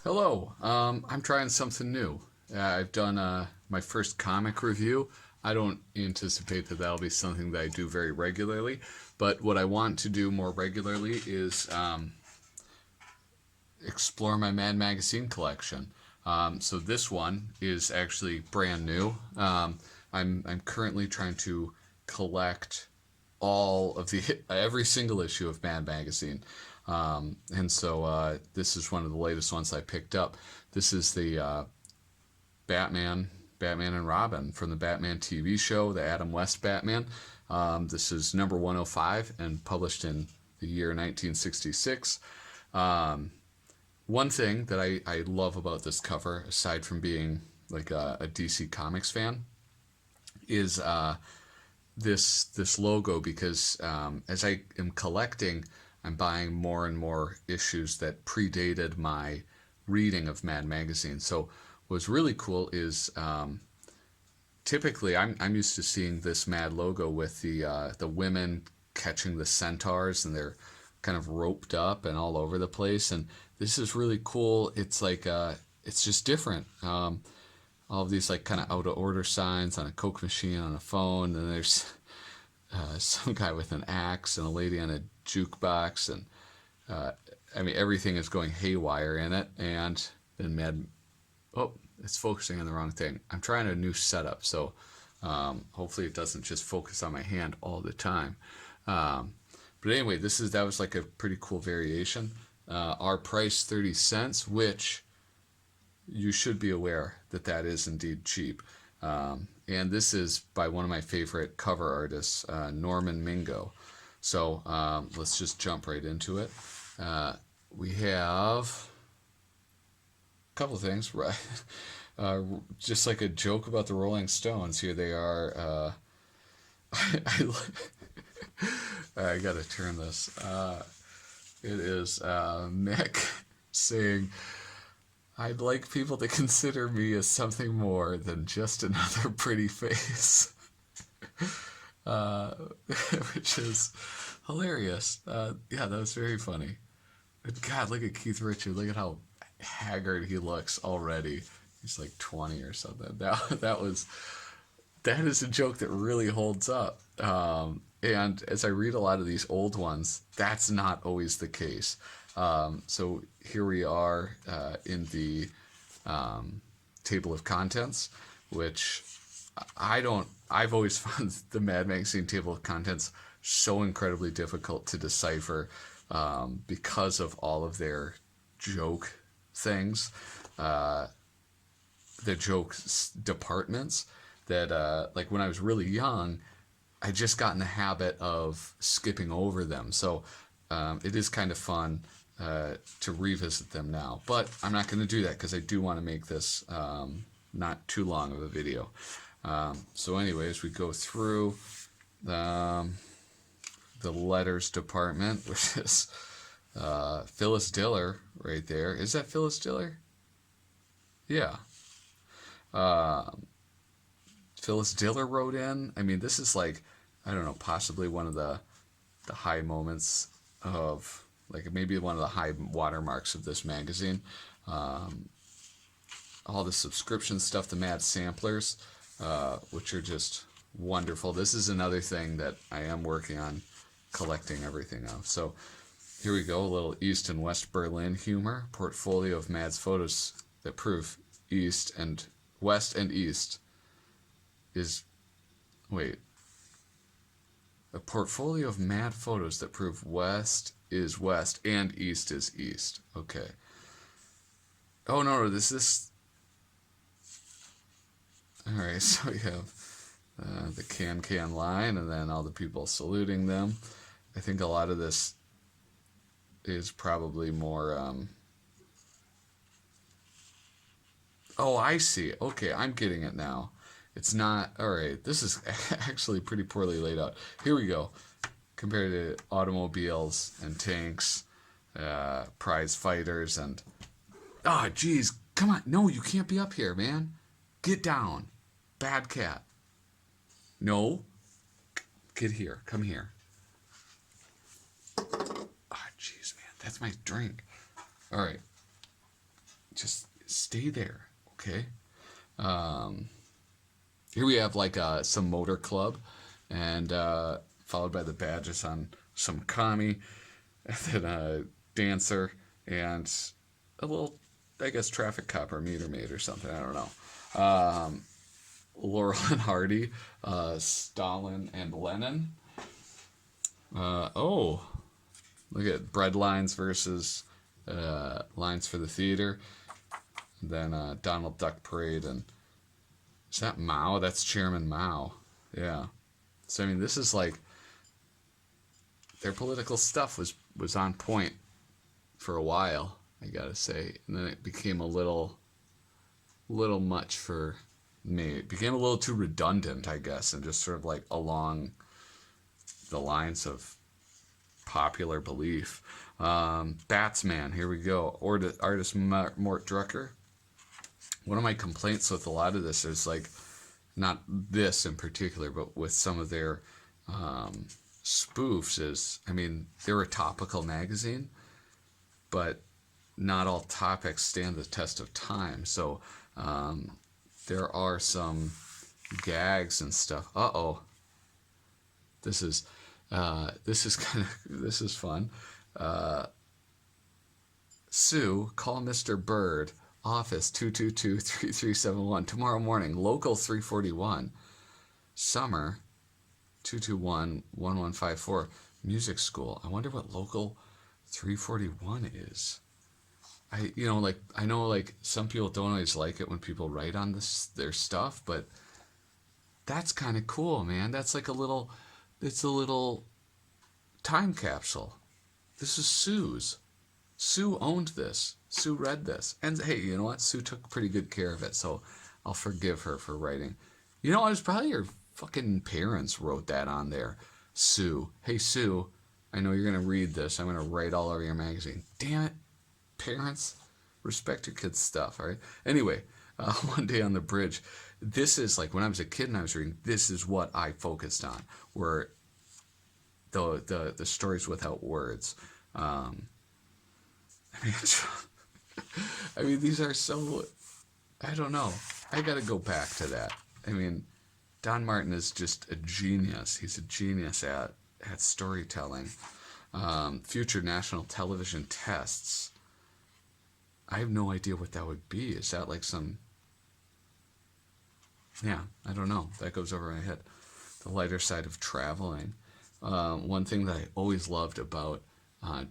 Hello. I'm trying something new. I've done my first comic review. I don't anticipate that that'll be something that I do very regularly, but what I want to do more regularly is explore my Mad Magazine collection. So this one is actually brand new. I'm currently trying to collect all of the every single issue of Mad Magazine, and so this is one of the latest ones I picked up. This is the Batman, Batman and Robin from the Batman TV show, the Adam West Batman. This is number 105 and published in the year 1966. One thing that I love about this cover, aside from being like a DC Comics fan, is this logo because as I am collecting, I'm buying more and more issues that predated my reading of Mad Magazine. So what's really cool is typically I'm used to seeing this Mad logo with the women catching the centaurs and they're kind of roped up and all over the place. And this is really cool. It's like it's just different. All of these like kind of out of order signs on a Coke machine on a phone, and there's some guy with an axe and a lady on a jukebox, and uh, I mean everything is going haywire in it. And then Mad, oh, it's focusing on the wrong thing. I'm trying a new setup, so hopefully it doesn't just focus on my hand all the time. Um, but anyway, that was like a pretty cool variation. Our price 30 cents, which you should be aware that that is indeed cheap. And this is by one of my favorite cover artists, Norman Mingo. So let's just jump right into it. We have a couple of things, right? Just like a joke about the Rolling Stones. Here they are. I, I gotta turn this. It is Mick saying, I'd like people to consider me as something more than just another pretty face. uh, which is hilarious. Yeah, that was very funny. But God, look at Keith Richards. Look at how haggard he looks already. He's like 20 or something. That is a joke that really holds up. And as I read a lot of these old ones, that's not always the case. So here we are in the table of contents, which I've always found the Mad Magazine table of contents so incredibly difficult to decipher because of all of their joke things, the joke departments that, like when I was really young, I just got in the habit of skipping over them. So it is kind of fun to revisit them now. But I'm not going to do that because I do want to make this not too long of a video. So anyways, we go through the letters department, which is Phyllis Diller right there. Is that Phyllis Diller? Yeah. Phyllis Diller wrote in. I mean, this is like, I don't know, possibly one of the high moments of, like maybe one of the high watermarks of this magazine. All the subscription stuff, the Mad Samplers, which are just wonderful. This is another thing that I am working on collecting everything of. So here we go, a little East and West Berlin humor. Portfolio of Mad's photos that prove East and West and East is, wait, a portfolio of mad photos that prove West is West and East is East. Okay. Oh no, this is. All right, so we have the can line, and then all the people saluting them. I think a lot of this is probably more. Oh, I see. Okay, I'm getting it now. It's not. All right, this is actually pretty poorly laid out. Here we go. Compared to automobiles and tanks, prize fighters, and. Oh, geez. Come on. No, you can't be up here, man. Get down. Bad cat. No. Get here. Come here. Ah, jeez, man. That's my drink. All right. just stay there, okay? Um, Here we have like some motor club, and followed by the badges on some kami, and then a dancer, and a little, I guess, traffic cop or meter maid or something. I don't know. Laurel and Hardy, Stalin and Lenin. Oh, look at bread lines versus lines for the theater. And then Donald Duck Parade, and is that Mao? That's Chairman Mao. Yeah. So I mean, this is like their political stuff was on point for a while, I gotta say, and then it became a little much for me. It became a little too redundant, I guess, and just sort of like along the lines of popular belief. Batsman, here we go. Artist Mort Drucker. One of my complaints with a lot of this is like, not this in particular, but with some of their spoofs is, I mean, they're a topical magazine, but not all topics stand the test of time. So there are some gags and stuff. Uh-oh. This is kind of, this is fun. Sue, call Mr. Bird, office 222-3371, tomorrow morning, local 341, Summer 221-1154, music school. I wonder what local 341 is. I know like some people don't always like it when people write on their stuff, but that's kind of cool, man. That's like it's a little time capsule. This is Sue's. Sue owned this. Sue read this. And hey, you know what? Sue took pretty good care of it, so I'll forgive her for writing. You know, it was probably her fucking parents wrote that on there. Sue. Hey, Sue, I know you're going to read this. I'm going to write all over your magazine. Damn it. Parents, respect your kids' stuff, all right? Anyway, one day on the bridge, this is like when I was a kid and I was reading, this is what I focused on, were the stories without words. I mean, I mean, these are so, I don't know. I got to go back to that. I mean, Don Martin is just a genius. He's a genius at storytelling. Future national television tests. I have no idea what that would be. Is that like some... Yeah, I don't know. That goes over my head. The lighter side of traveling. One thing that I always loved about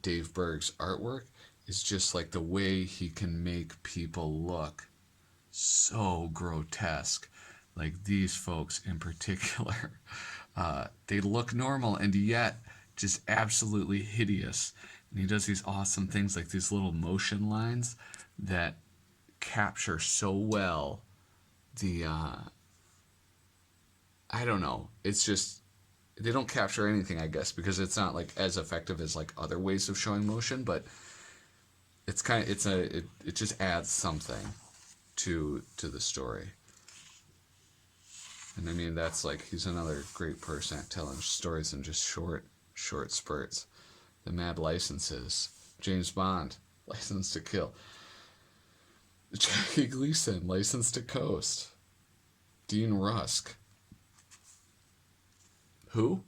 Dave Berg's artwork is just like the way he can make people look so grotesque. Like these folks in particular. They look normal and yet just absolutely hideous. And he does these awesome things like these little motion lines that capture so well the I don't know. It's just they don't capture anything, I guess, because it's not like as effective as like other ways of showing motion, but it's kind of it just adds something to the story. And I mean, that's like, he's another great person at telling stories in just short spurts. The Mad Licenses, James Bond, License to Kill, Jackie Gleason, License to Coast, Dean Rusk. Who?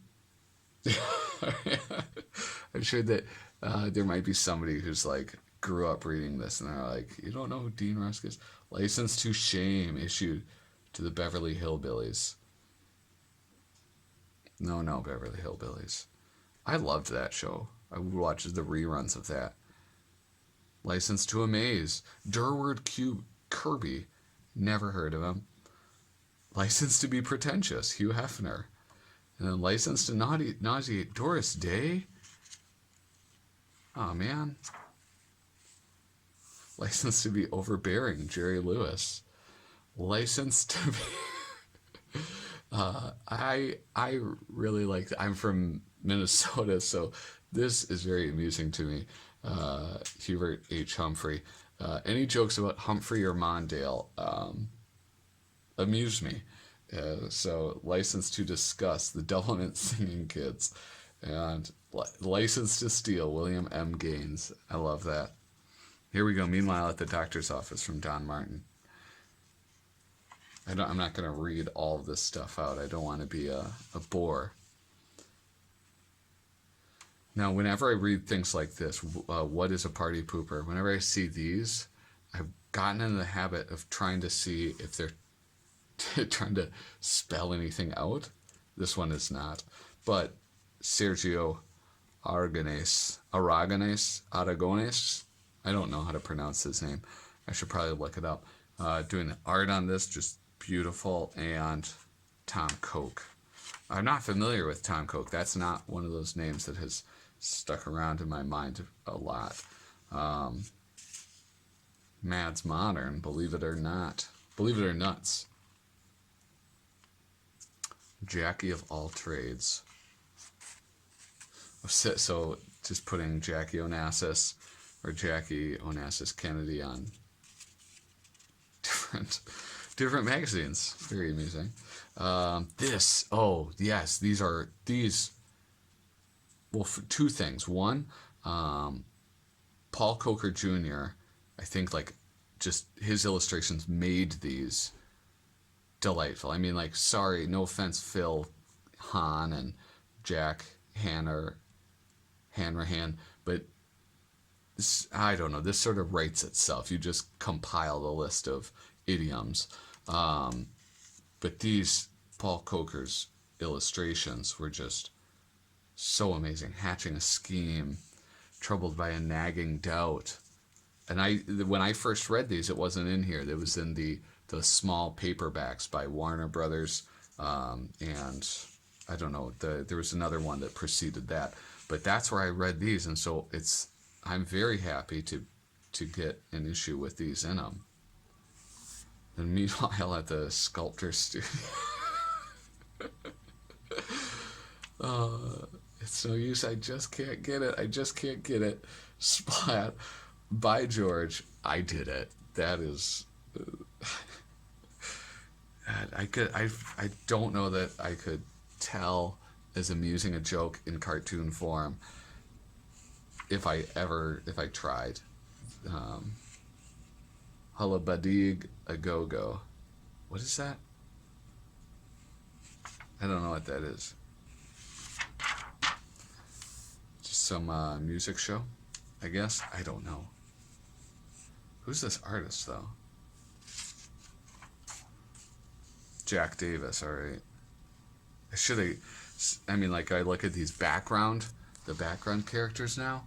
I'm sure that there might be somebody who's like grew up reading this and they're like, you don't know who Dean Rusk is? License to Shame, issued to the Beverly Hillbillies. No, Beverly Hillbillies. I loved that show. I would watch the reruns of that. License to Amaze, Durward Kirby, never heard of him. License to Be Pretentious, Hugh Hefner. And then License to Nauseate, Doris Day. Oh man. License to Be Overbearing, Jerry Lewis. License to Be... I really like... I'm from Minnesota, so this is very amusing to me. Hubert H. Humphrey. Any jokes about Humphrey or Mondale amuse me. So, License to Discuss, the Doublemint Singing Kids. And License to Steal, William M. Gaines. I love that. Here we go. Meanwhile, at the doctor's office from Don Martin. I'm not going to read all of this stuff out. I don't want to be a bore. Now, whenever I read things like this, what is a party pooper? Whenever I see these, I've gotten into the habit of trying to see if they're trying to spell anything out. This one is not. But Sergio Aragonés, I don't know how to pronounce his name. I should probably look it up. Doing the art on this, just beautiful. And Tom Koch. I'm not familiar with Tom Koch. That's not one of those names that has stuck around in my mind a lot. Mads Modern, believe it or not. Believe it or nuts. Jackie of all trades. So just putting Jackie Onassis or Jackie Onassis Kennedy on different magazines. Very amusing. Well, two things. One, Paul Coker Jr., I think like just his illustrations made these delightful. I mean, like, sorry, no offense, Phil Hahn and Jack Hanrahan, but this, I don't know, this sort of writes itself. You just compile the list of idioms. But these Paul Coker's illustrations were just so amazing. Hatching a scheme, troubled by a nagging doubt. And when I first read these, it wasn't in here. It was in the small paperbacks by Warner Brothers, and I don't know, there was another one that preceded that. But that's where I read these, and so I'm very happy to get an issue with these in them. And meanwhile, at the sculptor studio, it's no use. I just can't get it. Splat. By George, I did it. That is. I don't know that I could tell as amusing a joke in cartoon form if I tried. Hullabadig a go-go. What is that? I don't know what that is. Just some music show, I guess. I don't know. Who's this artist, though? Jack Davis, all right. I look at these the background characters now.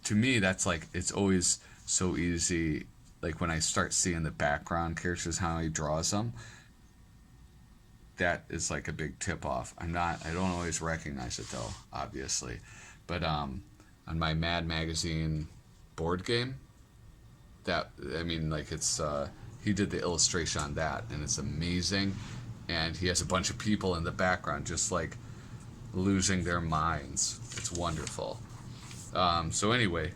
To me, that's like, it's always so easy. Like when I start seeing the background characters, how he draws them, that is like a big tip off. I don't always recognize it though, obviously. But on my Mad Magazine board game, he did the illustration on that, and it's amazing. And he has a bunch of people in the background just like losing their minds. It's wonderful. So anyway,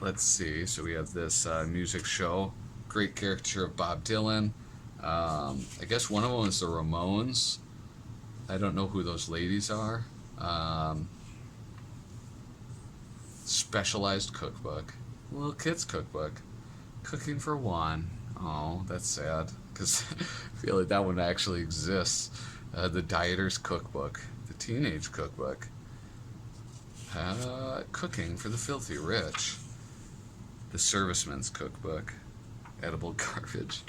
let's see. So we have this music show. Great caricature of Bob Dylan. I guess one of them is the Ramones. I don't know who those ladies are. Specialized cookbook. Little kids cookbook. Cooking for one. Oh, that's sad. Because I feel like that one actually exists. The Dieter's Cookbook. The Teenage Cookbook. Cooking for the Filthy Rich. The Serviceman's Cookbook. Edible Garbage.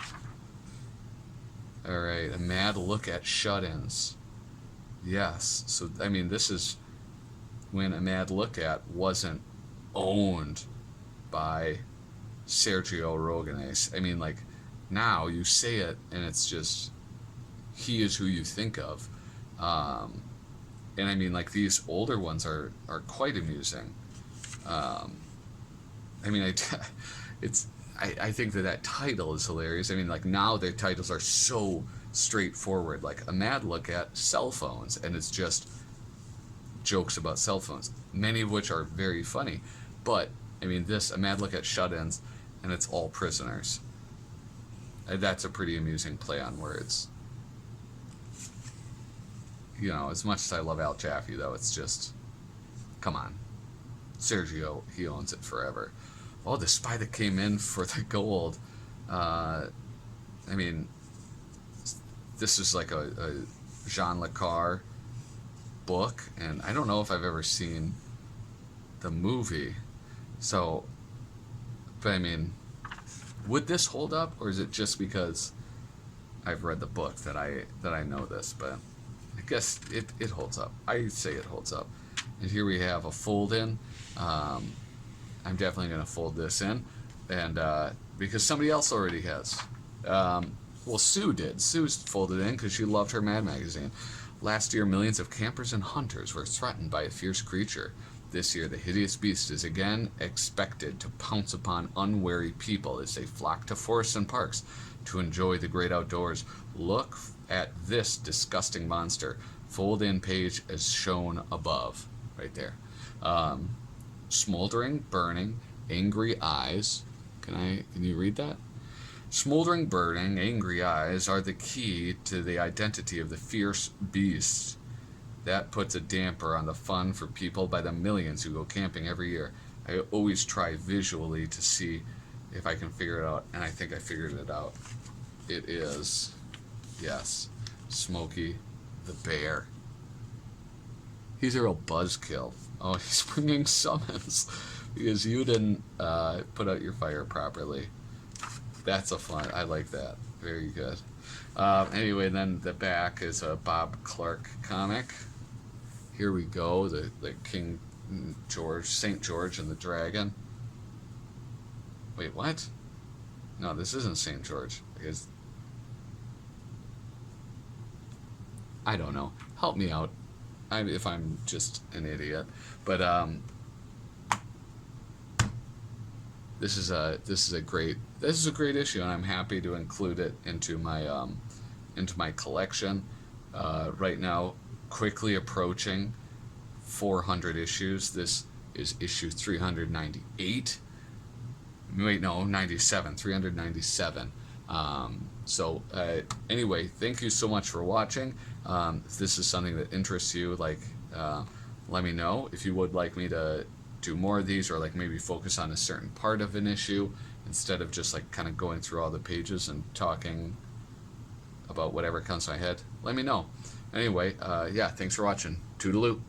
Alright, a mad look at Shutins. Yes, so, this is when a mad look at wasn't owned by Sergio Aragonés. Now you say it and it's just, he is who you think of. And these older ones are quite amusing. I think that title is hilarious. Now their titles are so straightforward. Like a mad look at cell phones, and it's just jokes about cell phones, many of which are very funny. But a mad look at shut-ins, and it's all prisoners. That's a pretty amusing play on words. As much as I love Al Jaffe, though, it's just, come on. Sergio, he owns it forever. Oh, the spy that came in for the gold. I mean, this is like a Jean Le Carre book, and I don't know if I've ever seen the movie. So, but I mean, would this hold up, or is it just because I've read the book that I know this? But I guess it holds up. I say it holds up. And here we have a fold in. I'm definitely going to fold this in, and because somebody else already has. Well, Sue did. Sue folded in because she loved her Mad magazine. Last year, millions of campers and hunters were threatened by a fierce creature. This year, the hideous beast is again expected to pounce upon unwary people as they flock to forests and parks to enjoy the great outdoors. Look at this disgusting monster. Fold in page as shown above, right there. Smoldering, burning, angry eyes. Can you read that? Smoldering, burning, angry eyes are the key to the identity of the fierce beast. That puts a damper on the fun for people by the millions who go camping every year. I always try visually to see if I can figure it out, and I think I figured it out. It is, yes, Smokey the Bear. He's a real buzzkill. Oh, he's bringing summons because you didn't put out your fire properly. That's a fun. I like that. Very good. Anyway, then the back is a Bob Clark comic. Here we go. The King George, St. George and the Dragon. Wait, what? No, this isn't St. George. Because I don't know. Help me out. If I'm just an idiot. But this is a great issue, and I'm happy to include it into my collection. Right now, quickly approaching 400 issues. This is issue 398. Wait, no, 97. 397. So anyway, thank you so much for watching. If this is something that interests you, let me know. If you would like me to do more of these, or like maybe focus on a certain part of an issue instead of just like kind of going through all the pages and talking about whatever comes to my head, let me know. Anyway, yeah, thanks for watching. Toodaloo.